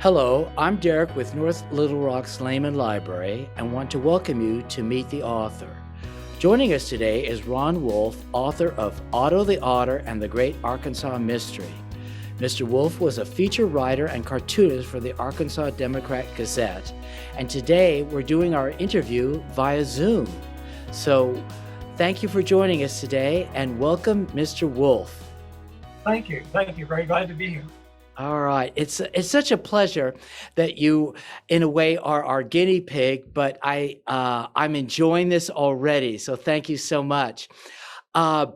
Hello, I'm Derek with North Little Rock's Lehman Library and want to welcome you to Meet the Author. Joining us today is Ron Wolfe, author of Otto the Otter and the Great Arkansas Mystery. Mr. Wolfe was a feature writer and cartoonist for the Arkansas Democrat-Gazette, and today we're doing our interview via Zoom. So thank you for joining us today and welcome, Mr. Wolfe. Thank you. Very glad to be here. All right. It's such a pleasure that you, in a way, are our guinea pig, but I'm enjoying this already. So thank you so much. I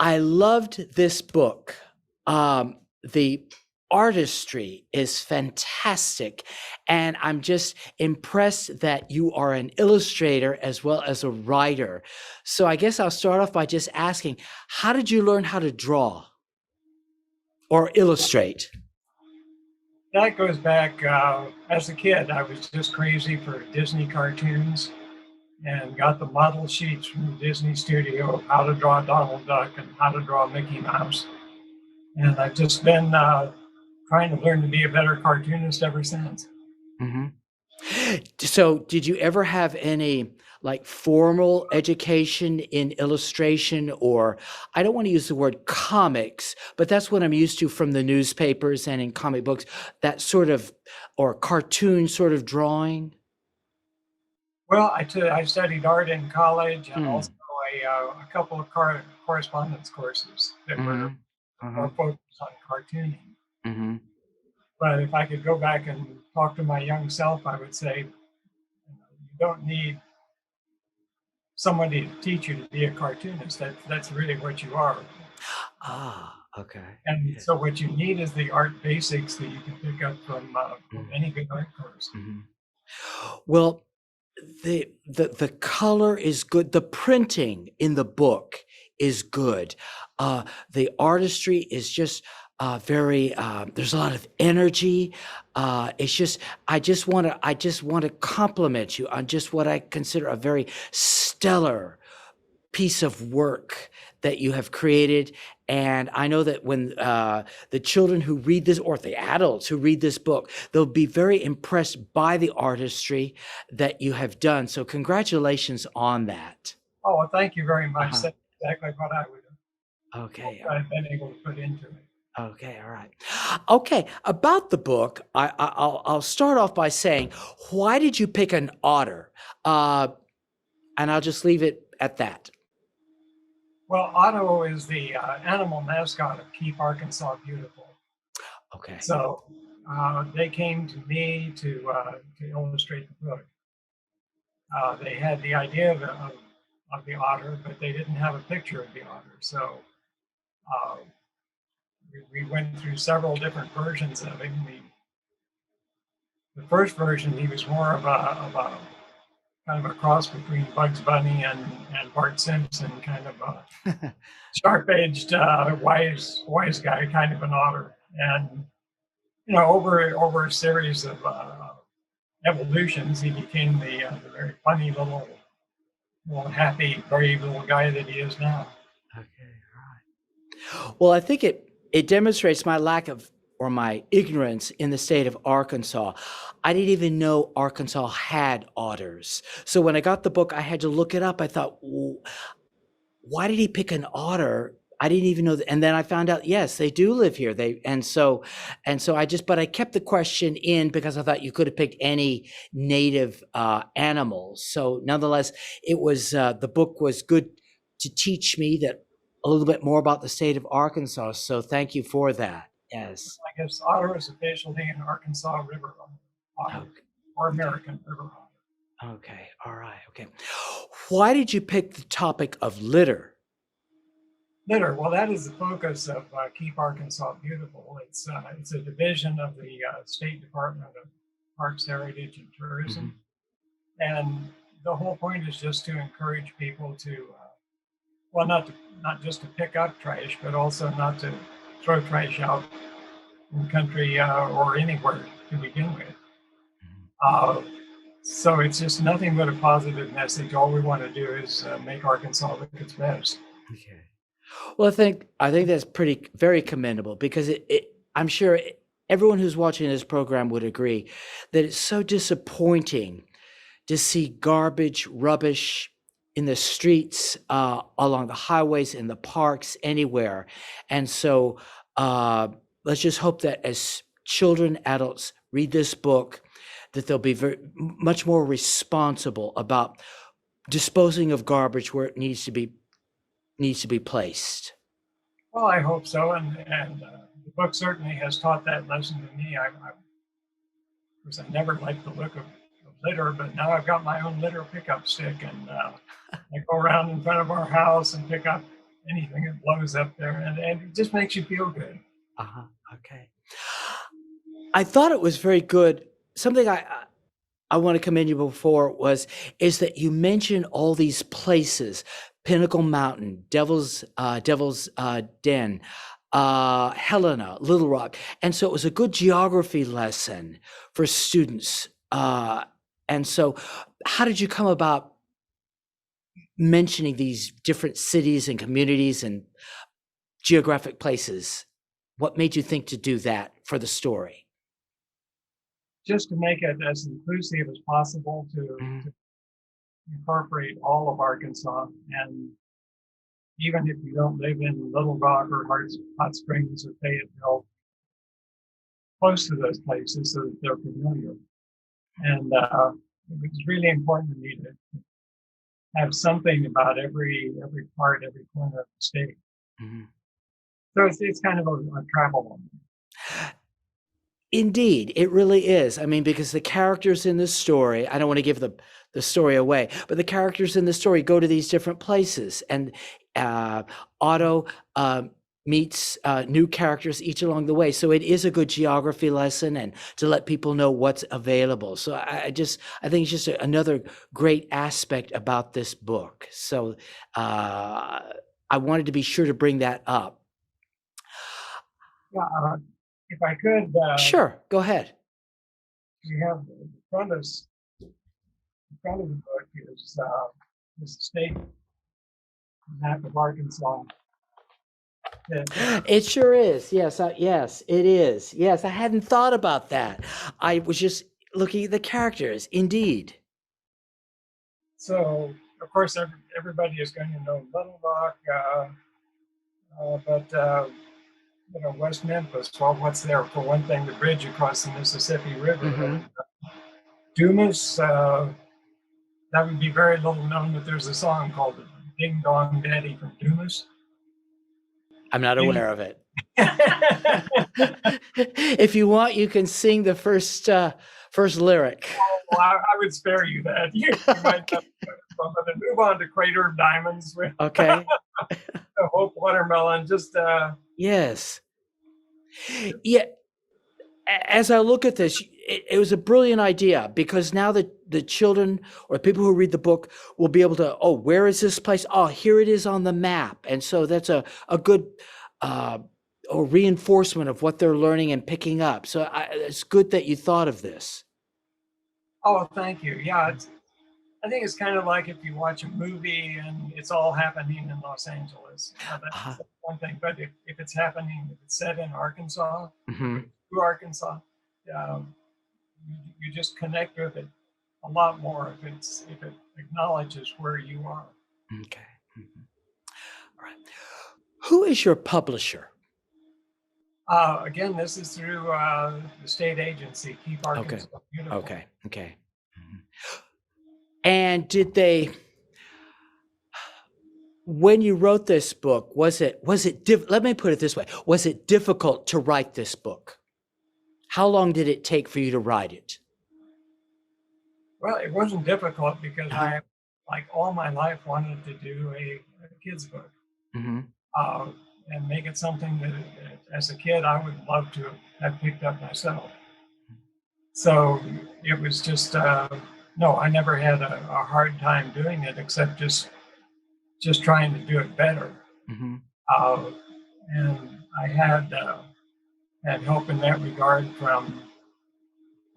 loved this book. The artistry is fantastic, and I'm just impressed that you are an illustrator as well as a writer. So I guess I'll start off by just asking, how did you learn how to draw or illustrate? That goes back as a kid. I was just crazy for Disney cartoons and got the model sheets from the Disney studio of how to draw Donald Duck and how to draw Mickey Mouse. And I've just been trying to learn to be a better cartoonist ever since. Mm-hmm. So did you ever have any formal education in illustration, or I don't want to use the word comics, but that's what I'm used to from the newspapers and in comic books, that sort of, or cartoon sort of drawing? Well, I studied art in college and also a couple of correspondence courses that were more focused on cartooning. Mm-hmm. But if I could go back and talk to my young self, I would say, you don't need somebody to teach you to be a cartoonist. That's really what you are. Okay. And so what you need is the art basics that you can pick up from any good art course. Mm-hmm. Well, the color is good. The printing in the book is good. The artistry is just very. There's a lot of energy. It's just. I just want to compliment you on just what I consider a very stellar piece of work that you have created. And I know that when the children who read this, or the adults who read this book, they'll be very impressed by the artistry that you have done. So congratulations on that. Oh, well, thank you very much. That's exactly what I would have I've been able to put into it. Okay, all right. Okay, about the book, I'll start off by saying, why did you pick an otter? And I'll just leave it at that. Well, Otto is the animal mascot of Keep Arkansas Beautiful. Okay. So they came to me to illustrate the book. They had the idea of the otter, but they didn't have a picture of the otter. So we went through several different versions of him. The first version, he was more of a kind of a cross between Bugs Bunny and Bart Simpson, kind of a sharp-edged, wise guy, kind of an otter. And over a series of evolutions, he became the very funny little happy, brave little guy that he is now. Okay, all right. Well, I think it demonstrates my lack of, or my ignorance in the state of Arkansas. I didn't even know Arkansas had otters. So when I got the book, I had to look it up. I thought, why did he pick an otter? I didn't even know that. And then I found out, yes, they do live here. But I kept the question in because I thought you could have picked any native animals. So nonetheless, it was, the book was good to teach me that a little bit more about the state of Arkansas. So thank you for that. Yes. I guess otter is officially an Arkansas river otter, or American river otter. Okay. All right. Okay. Why did you pick the topic of litter? Litter. Well, that is the focus of Keep Arkansas Beautiful. It's a division of the State Department of Parks, Heritage, and Tourism. And the whole point is just to encourage people to, not just to pick up trash, but also not to throw trash out in the country or anywhere to begin with. So it's just nothing but a positive message. All we want to do is make Arkansas look its best. Okay. Well, I think that's very commendable because I'm sure everyone who's watching this program would agree that it's so disappointing to see garbage, rubbish in the streets, along the highways, in the parks, anywhere. And so let's just hope that as children, adults read this book, that they'll be much more responsible about disposing of garbage where it needs to be placed. Well, I hope so, and the book certainly has taught that lesson to me. Of course, I never liked the look of litter, but now I've got my own litter pickup stick, and I go around in front of our house and pick up anything that blows up there, and it just makes you feel good. Okay. I thought it was very good. Something I want to commend you before is that you mentioned all these places: Pinnacle Mountain, Devil's Den, Helena, Little Rock, and so it was a good geography lesson for students. And so, how did you come about mentioning these different cities and communities and geographic places? What made you think to do that for the story? Just to make it as inclusive as possible, to incorporate all of Arkansas. And even if you don't live in Little Rock or Hot Springs or Fayetteville, close to those places so that they're familiar. And it was really important to me to have something about every part, every corner of the state. So it's kind of a travel one. Indeed, it really is. I mean, because the characters in this story, I don't want to give the story away, but the characters in the story go to these different places, and Otto meets new characters each along the way. So it is a good geography lesson, and to let people know what's available. So I think it's just another great aspect about this book. So I wanted to be sure to bring that up. Yeah, if I could. Sure, go ahead. We have the front of the book is the state map of Arkansas. It sure is. Yes, yes, it is. Yes, I hadn't thought about that. I was just looking at the characters. Indeed. So, of course, everybody is going to know Little Rock, but West Memphis. Well, what's there? For one thing, the bridge across the Mississippi River. Dumas. That would be very little known, but there's a song called "Ding Dong Daddy" from Dumas. I'm not aware of it. If you want, you can sing the first lyric. Well, I would spare you that. You might have to move on to Crater of Diamonds with Okay. Hope Watermelon. Just yes. Yeah. As I look at this, it was a brilliant idea, because now the children or people who read the book will be able to, oh, where is this place? Oh, here it is on the map. And so that's a good reinforcement of what they're learning and picking up. So it's good that you thought of this. Oh, thank you. Yeah, I think it's kind of like if you watch a movie and it's all happening in Los Angeles. That's one thing. But if it's happening, if it's set in Arkansas, through Arkansas, you just connect with it a lot more if it acknowledges where you are. Okay. All right. Who is your publisher? Again, this is through the state agency, Keep Arkansas Beautiful. Okay. And did they, when you wrote this book, was it let me put it this way, was it difficult to write this book? How long did it take for you to write it? Well, it wasn't difficult because I, like all my life, wanted to do a kid's book. And make it something that, as a kid, I would love to have picked up myself. So it was just, no, I never had a hard time doing it, except just trying to do it better. And I had help in that regard from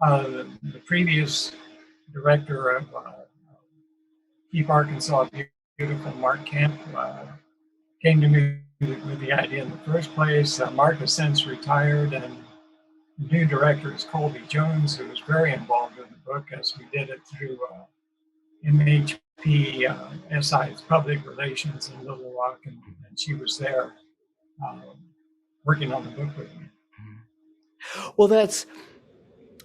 the previous director of Keep Arkansas Beautiful, Mark Kemp, came to me with the idea in the first place. Mark has since retired, and The new director is Colby Jones, who was very involved in the book as we did it through MHP SI's public relations in Little Rock, and she was there uh, working on the book with me. Well,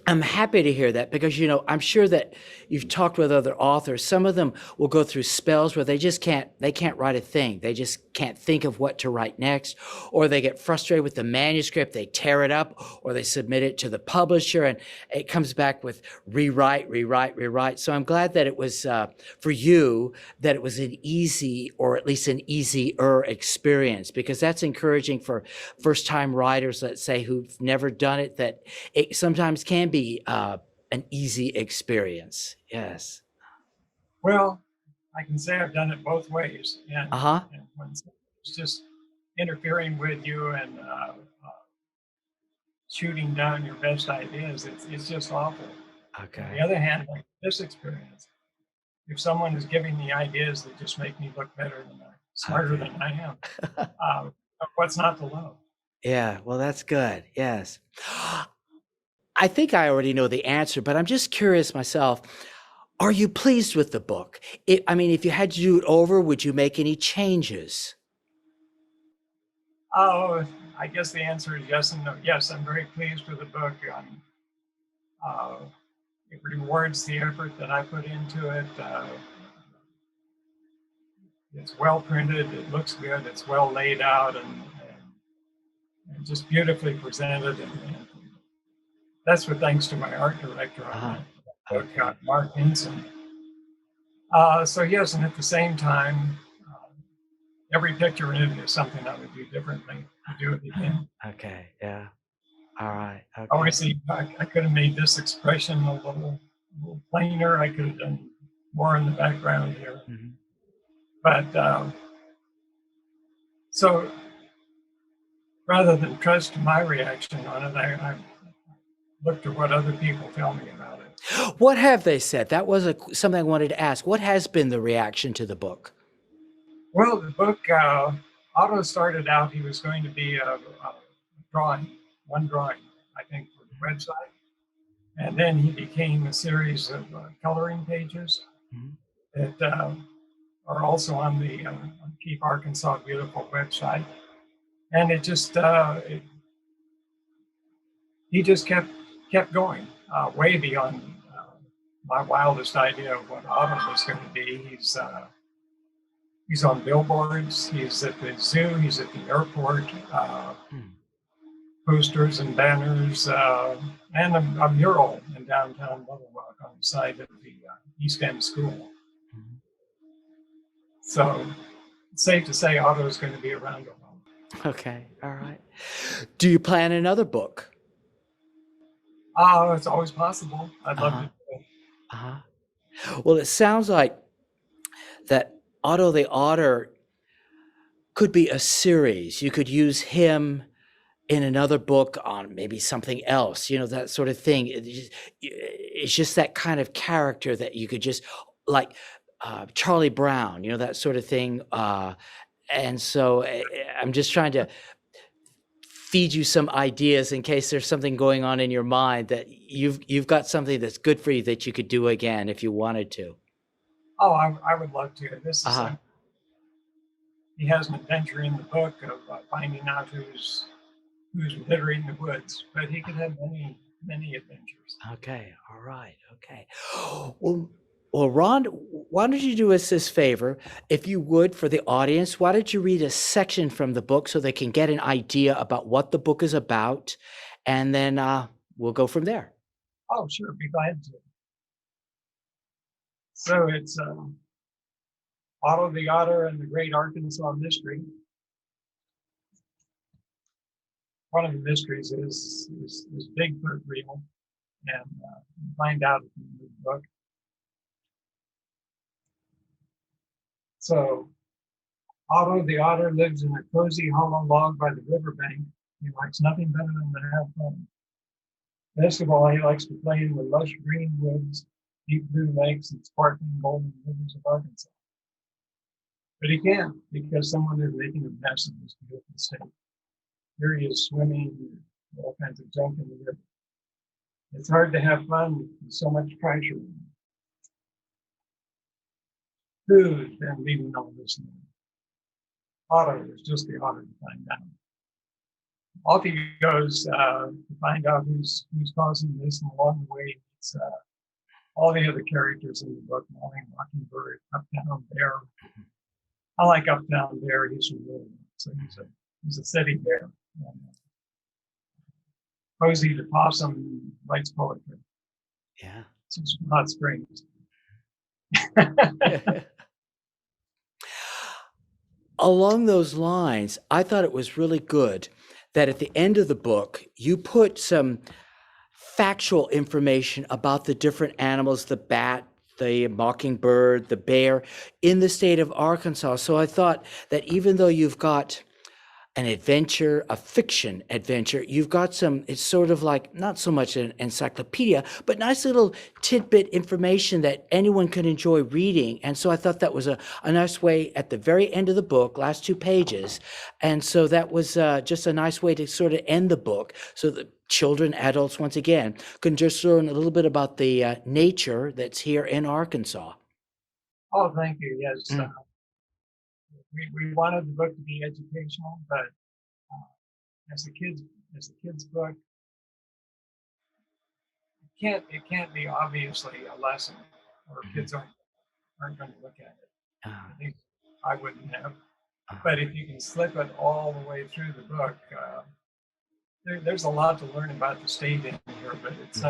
I'm happy to hear that because, I'm sure that you've talked with other authors. Some of them will go through spells where they can't write a thing. They just can't think of what to write next, or they get frustrated with the manuscript. They tear it up or they submit it to the publisher and it comes back with rewrite, rewrite, rewrite. So I'm glad that it was for you, that it was an easy, or at least an easier experience, because that's encouraging for first time writers, let's say, who've never done it, that it sometimes can be an easy experience. Yes. Well, I can say I've done it both ways, Uh-huh. and when it's just interfering with you and shooting down your best ideas, it's just awful. On the Okay. other hand, like this experience, if someone is giving me ideas that just make me look better than smarter Okay. than I am, what's not to love? Yeah, well, that's good. Yes. I think I already know the answer, but I'm just curious myself. Are you pleased with the book? If you had to do it over, would you make any changes? Oh, I guess the answer is yes and no. Yes, I'm very pleased with the book. Uh, it rewards the effort that I put into it. It's well printed, it looks good, it's well laid out, and just beautifully presented. And that's with thanks to my art director on Uh-huh. that book, Okay. Mark Hinson. So yes, and at the same time, every picture in it is something I would do differently to do it again. Okay. Yeah. All right. Okay. Obviously, I could have made this expression a little plainer. I could have done more in the background here. Mhm. But so rather than trust my reaction on it, I looked at what other people tell me about it. What have they said? That was something I wanted to ask. What has been the reaction to the book? Well, the book, Otto started out, he was going to be a drawing, one drawing, I think, for the website. And then he became a series of coloring pages Mhm. that are also on the Keep Arkansas Beautiful website. And he just kept going way beyond my wildest idea of what Otto was going to be. He's on billboards. He's at the zoo. He's at the airport. Hmm. Posters and banners, and a mural in downtown Little Rock on the side of the East End School. Mhm. So it's safe to say Otto is going to be around a while. Okay. All right. Do you plan another book? It's always possible. I'd love to Uh-huh. do it. Uh-huh. Well, it sounds like that Otto the Otter could be a series. You could use him in another book on maybe something else, that sort of thing. It's just that kind of character that you could just, like Charlie Brown, that sort of thing. And so I'm just trying to feed you some ideas in case there's something going on in your mind that you've got something that's good for you that you could do again if you wanted to. Oh, I would love to. Uh-huh. He has an adventure in the book of finding out who's littering the woods, but he could have many adventures. Okay. All right. Okay. Well, well, Ron, why don't you do us this favor, if you would, for the audience? Why don't you read a section from the book so they can get an idea about what the book is about, and then we'll go from there. Oh, sure, be glad to. So it's Otto the Otter and the Great Arkansas Mystery. One of the mysteries is Bigfoot real, and you find out in the book. So Otto the Otter lives in a cozy hollow log by the riverbank. He likes nothing better than to have fun. Best of all, he likes to play in the lush green woods, deep blue lakes, and sparkling golden rivers of Arkansas. But he can't because someone is making a mess of this beautiful state. Here he is swimming all kinds of junk in the river. It's hard to have fun with so much pressure. Food, and leaving all this. Otto is just the Otter to find out. Off he goes to find out who's causing this, and along the way, it's all the other characters in the book: Molly, Mockingbird, Uptown Bear. I like Uptown Bear. He's from Little, so he's a city bear. And, Posey the possum writes poetry. Yeah. It's just hot springs. Along those lines, I thought it was really good that at the end of the book, you put some factual information about the different animals, the bat, the mockingbird, the bear, in the state of Arkansas. So I thought that even though you've got an adventure, a fiction adventure, you've got some, it's sort of like not so much an encyclopedia, but nice little tidbit information that anyone can enjoy reading. And so I thought that was a nice way at the very end of the book, last 2 pages. And so that was just a nice way to sort of end the book so that children, adults, once again, can just learn a little bit about the nature that's here in Arkansas. Oh, thank you. Yes. We wanted the book to be educational, but as a kid's book, it can't be obviously a lesson, or kids aren't going to look at it. At least I wouldn't have. But if you can slip it all the way through the book, there's a lot to learn about the state in here, but it's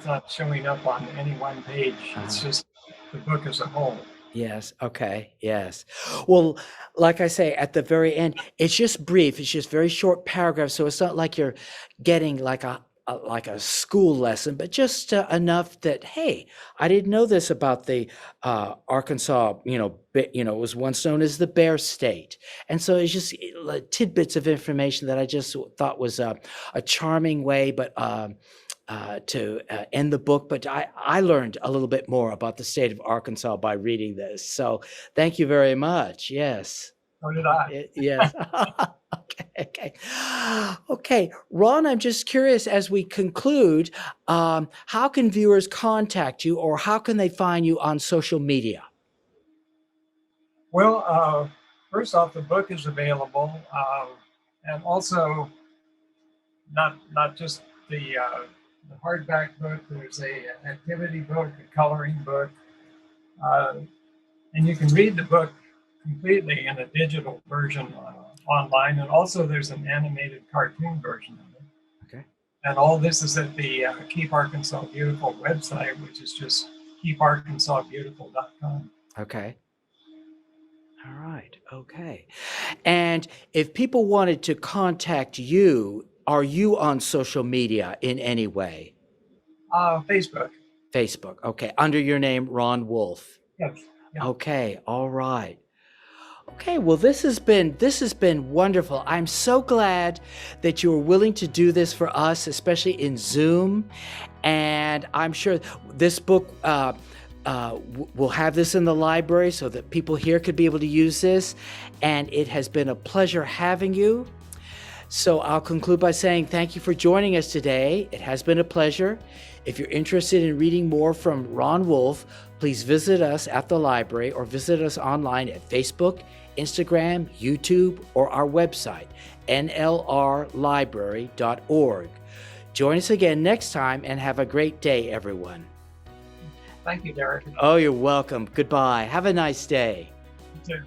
not showing up on any one page. It's just the book as a whole. Yes. Okay. Yes. Well, like I say, at the very end, it's just brief. It's just very short paragraphs. So it's not like you're getting like a school lesson, but just enough that, hey, I didn't know this about the Arkansas, it was once known as the Bear State. And so it's just tidbits of information that I just thought was a charming way, but to end the book. But I learned a little bit more about the state of Arkansas by reading this. So thank you very much. Yes. So did I. Yes. Okay. Ron, I'm just curious, as we conclude, how can viewers contact you, or how can they find you on social media? Well, first off, the book is available, and also not just the hardback book. There's an activity book, a coloring book, and you can read the book completely in a digital version online, and also there's an animated cartoon version of it. Okay. And all this is at the Keep Arkansas Beautiful website, which is just keeparkansasbeautiful.com. Okay. All right. Okay. And if people wanted to contact you, are you on social media in any way? Facebook. Facebook. Okay. Under your name, Ron Wolfe. Yes. Yeah. Okay. All right. Okay, well, this has been wonderful. I'm so glad that you were willing to do this for us, especially in Zoom. And I'm sure this book, we'll have this in the library so that people here could be able to use this. And it has been a pleasure having you. So I'll conclude by saying thank you for joining us today. It has been a pleasure. If you're interested in reading more from Ron Wolfe, please visit us at the library or visit us online at Facebook, Instagram, YouTube, or our website, nlrlibrary.org. Join us again next time and have a great day, everyone. Thank you, Derek. Oh, you're welcome. Goodbye. Have a nice day. You too.